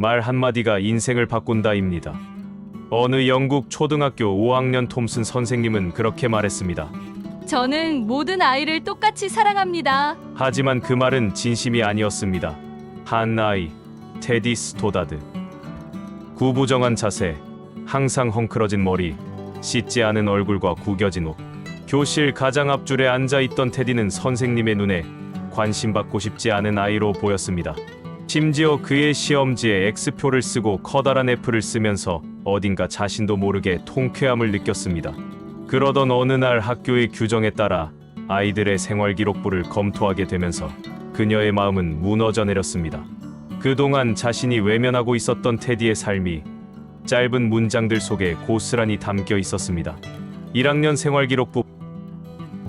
말 한마디가 인생을 바꾼다입니다. 어느 영국 초등학교 5학년 톰슨 선생님은 그렇게 말했습니다. 저는 모든 아이를 똑같이 사랑합니다. 하지만 그 말은 진심이 아니었습니다. 한 아이, 테디 스토다드. 구부정한 자세, 항상 헝클어진 머리, 씻지 않은 얼굴과 구겨진 옷. 교실 가장 앞줄에 앉아있던 테디는 선생님의 눈에 관심받고 싶지 않은 아이로 보였습니다. 심지어 그의 시험지에 X표를 쓰고 커다란 F를 쓰면서 어딘가 자신도 모르게 통쾌함을 느꼈습니다. 그러던 어느 날 학교의 규정에 따라 아이들의 생활기록부를 검토하게 되면서 그녀의 마음은 무너져 내렸습니다. 그동안 자신이 외면하고 있었던 테디의 삶이 짧은 문장들 속에 고스란히 담겨 있었습니다. 1학년 생활기록부.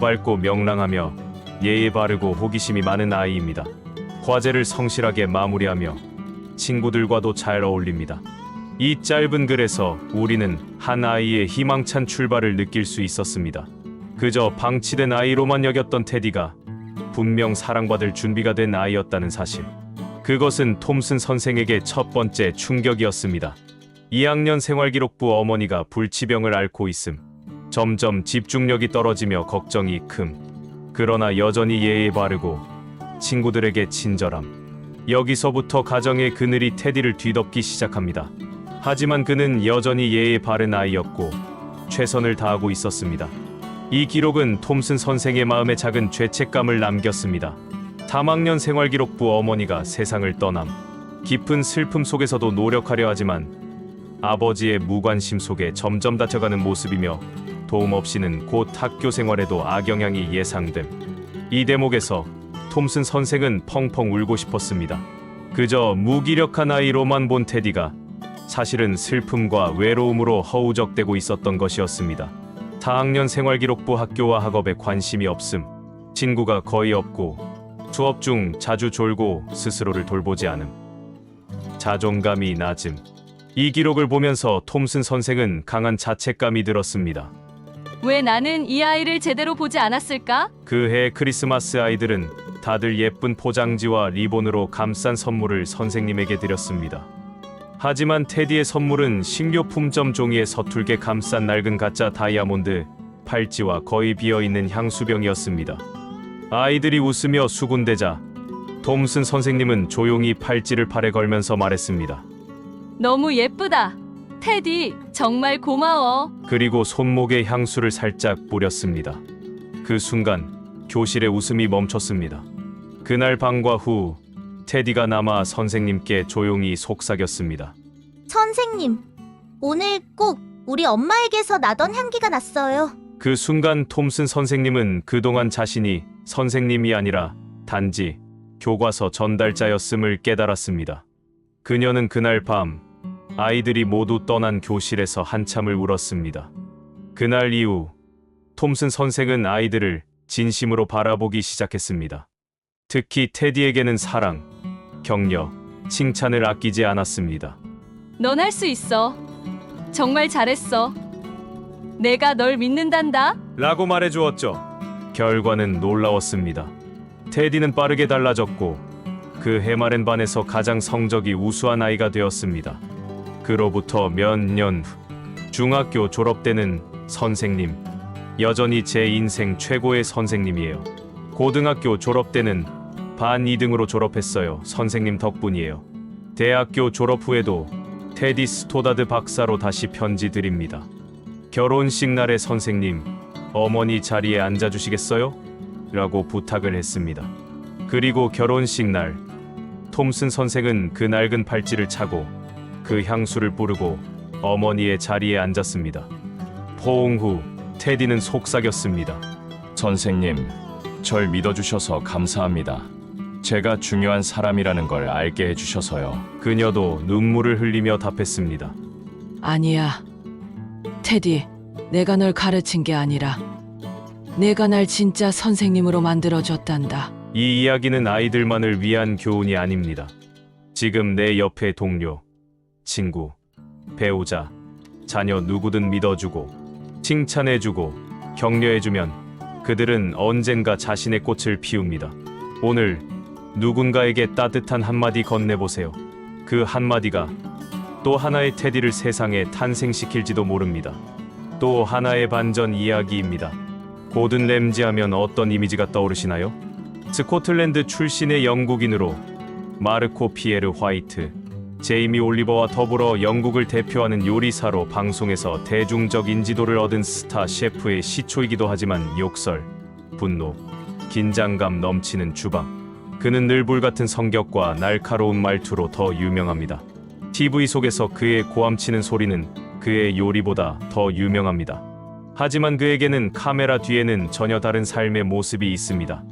밝고 명랑하며 예의 바르고 호기심이 많은 아이입니다. 과제를 성실하게 마무리하며 친구들과도 잘 어울립니다. 이 짧은 글에서 우리는 한 아이의 희망찬 출발을 느낄 수 있었습니다. 그저 방치된 아이로만 여겼던 테디가 분명 사랑받을 준비가 된 아이였다는 사실. 그것은 톰슨 선생에게 첫 번째 충격이었습니다. 2학년 생활기록부. 어머니가 불치병을 앓고 있음. 점점 집중력이 떨어지며 걱정이 큼. 그러나 여전히 예의 바르고 친구들에게 친절함. 여기서부터 가정의 그늘이 테디를 뒤덮기 시작합니다. 하지만 그는 여전히 예의 바른 아이였고 최선을 다하고 있었습니다. 이 기록은 톰슨 선생의 마음에 작은 죄책감을 남겼습니다. 3학년 생활기록부. 어머니가 세상을 떠남. 깊은 슬픔 속에서도 노력하려 하지만 아버지의 무관심 속에 점점 다쳐가는 모습이며 도움 없이는 곧 학교 생활에도 악영향이 예상됨. 이 대목에서 톰슨 선생은 펑펑 울고 싶었습니다. 그저 무기력한 아이로만 본 테디가 사실은 슬픔과 외로움으로 허우적대고 있었던 것이었습니다. 4학년 생활기록부. 학교와 학업에 관심이 없음. 친구가 거의 없고 수업 중 자주 졸고 스스로를 돌보지 않음. 자존감이 낮음. 이 기록을 보면서 톰슨 선생은 강한 자책감이 들었습니다. 왜 나는 이 아이를 제대로 보지 않았을까? 그해 크리스마스 아이들은 다들 예쁜 포장지와 리본으로 감싼 선물을 선생님에게 드렸습니다. 하지만 테디의 선물은 식료품점 종이에 서툴게 감싼 낡은 가짜 다이아몬드 팔찌와 거의 비어있는 향수병이었습니다. 아이들이 웃으며 수군대자 톰슨 선생님은 조용히 팔찌를 팔에 걸면서 말했습니다. 너무 예쁘다. 테디, 정말 고마워. 그리고 손목에 향수를 살짝 뿌렸습니다. 그 순간 교실의 웃음이 멈췄습니다. 그날 방과 후 테디가 남아 선생님께 조용히 속삭였습니다. 선생님, 오늘 꼭 우리 엄마에게서 나던 향기가 났어요. 그 순간 톰슨 선생님은 그동안 자신이 선생님이 아니라 단지 교과서 전달자였음을 깨달았습니다. 그녀는 그날 밤 아이들이 모두 떠난 교실에서 한참을 울었습니다. 그날 이후 톰슨 선생은 아이들을 진심으로 바라보기 시작했습니다. 특히 테디에게는 사랑, 격려, 칭찬을 아끼지 않았습니다. 넌 할 수 있어. 정말 잘했어. 내가 널 믿는단다. 라고 말해주었죠. 결과는 놀라웠습니다. 테디는 빠르게 달라졌고 그 해마렌 반에서 가장 성적이 우수한 아이가 되었습니다. 그로부터 몇 년 후 중학교 졸업 때는 선생님, 여전히 제 인생 최고의 선생님이에요. 고등학교 졸업 때는 반 2등으로 졸업했어요. 선생님 덕분이에요. 대학교 졸업 후에도 테디 스토다드 박사로 다시 편지 드립니다. 결혼식 날에 선생님, 어머니 자리에 앉아주시겠어요? 라고 부탁을 했습니다. 그리고 결혼식 날 톰슨 선생은 그 낡은 팔찌를 차고 그 향수를 뿌리고 어머니의 자리에 앉았습니다. 포옹 후 테디는 속삭였습니다. 선생님, 절 믿어주셔서 감사합니다. 제가 중요한 사람이라는 걸 알게 해주셔서요. 그녀도 눈물을 흘리며 답했습니다. 아니야. 테디, 내가 널 가르친 게 아니라 내가 날 진짜 선생님으로 만들어줬단다. 이 이야기는 아이들만을 위한 교훈이 아닙니다. 지금 내 옆에 동료, 친구, 배우자, 자녀 누구든 믿어주고 칭찬해주고 격려해주면 그들은 언젠가 자신의 꽃을 피웁니다. 오늘 누군가에게 따뜻한 한마디 건네보세요. 그 한마디가 또 하나의 테디를 세상에 탄생시킬지도 모릅니다. 또 하나의 반전 이야기입니다. 고든 램지 하면 어떤 이미지가 떠오르시나요? 스코틀랜드 출신의 영국인으로 마르코 피에르 화이트, 제이미 올리버와 더불어 영국을 대표하는 요리사로 방송에서 대중적 인지도를 얻은 스타 셰프의 시초이기도 하지만 욕설, 분노, 긴장감 넘치는 주방. 그는 늘 불같은 성격과 날카로운 말투로 더 유명합니다. TV 속에서 그의 고함치는 소리는 그의 요리보다 더 유명합니다. 하지만 그에게는 카메라 뒤에는 전혀 다른 삶의 모습이 있습니다.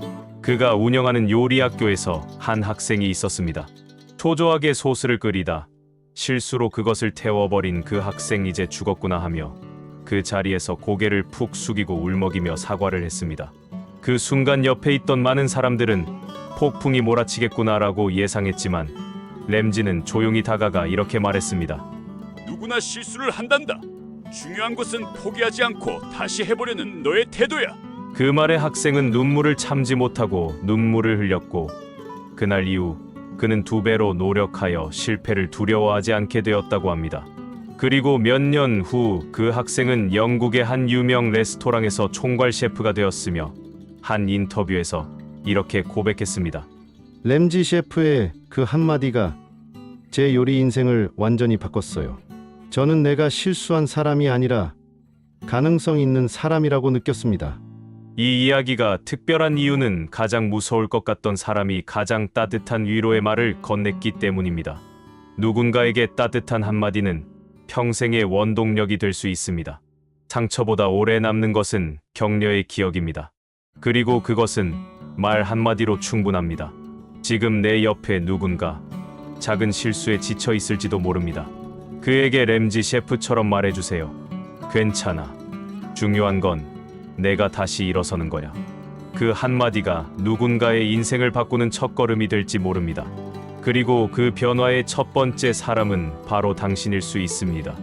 그가 운영하는 요리 학교에서 한 학생이 있었습니다. 초조하게 소스를 끓이다 실수로 그것을 태워버린 그 학생 이제 죽었구나 하며 그 자리에서 고개를 푹 숙이고 울먹이며 사과를 했습니다. 그 순간 옆에 있던 많은 사람들은 폭풍이 몰아치겠구나라고 예상했지만 램지는 조용히 다가가 이렇게 말했습니다. 누구나 실수를 한단다. 중요한 것은 포기하지 않고 다시 해보려는 너의 태도야. 그 말에 학생은 눈물을 참지 못하고 눈물을 흘렸고 그날 이후 그는 2배로 노력하여 실패를 두려워하지 않게 되었다고 합니다. 그리고 몇 년 후 그 학생은 영국의 한 유명 레스토랑에서 총괄 셰프가 되었으며 한 인터뷰에서 이렇게 고백했습니다. 램지 셰프의 그 한마디가 제 요리 인생을 완전히 바꿨어요. 저는 내가 실수한 사람이 아니라 가능성 있는 사람이라고 느꼈습니다. 이 이야기가 특별한 이유는 가장 무서울 것 같던 사람이 가장 따뜻한 위로의 말을 건넸기 때문입니다. 누군가에게 따뜻한 한마디는 평생의 원동력이 될 수 있습니다. 상처보다 오래 남는 것은 격려의 기억입니다. 그리고 그것은 말 한마디로 충분합니다. 지금 내 옆에 누군가 작은 실수에 지쳐 있을지도 모릅니다. 그에게 램지 셰프처럼 말해주세요. 괜찮아. 중요한 건 내가 다시 일어서는 거야. 그 한마디가 누군가의 인생을 바꾸는 첫걸음이 될지 모릅니다. 그리고 그 변화의 첫 번째 사람은 바로 당신일 수 있습니다.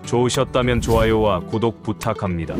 좋으셨다면 좋아요와 구독 부탁합니다.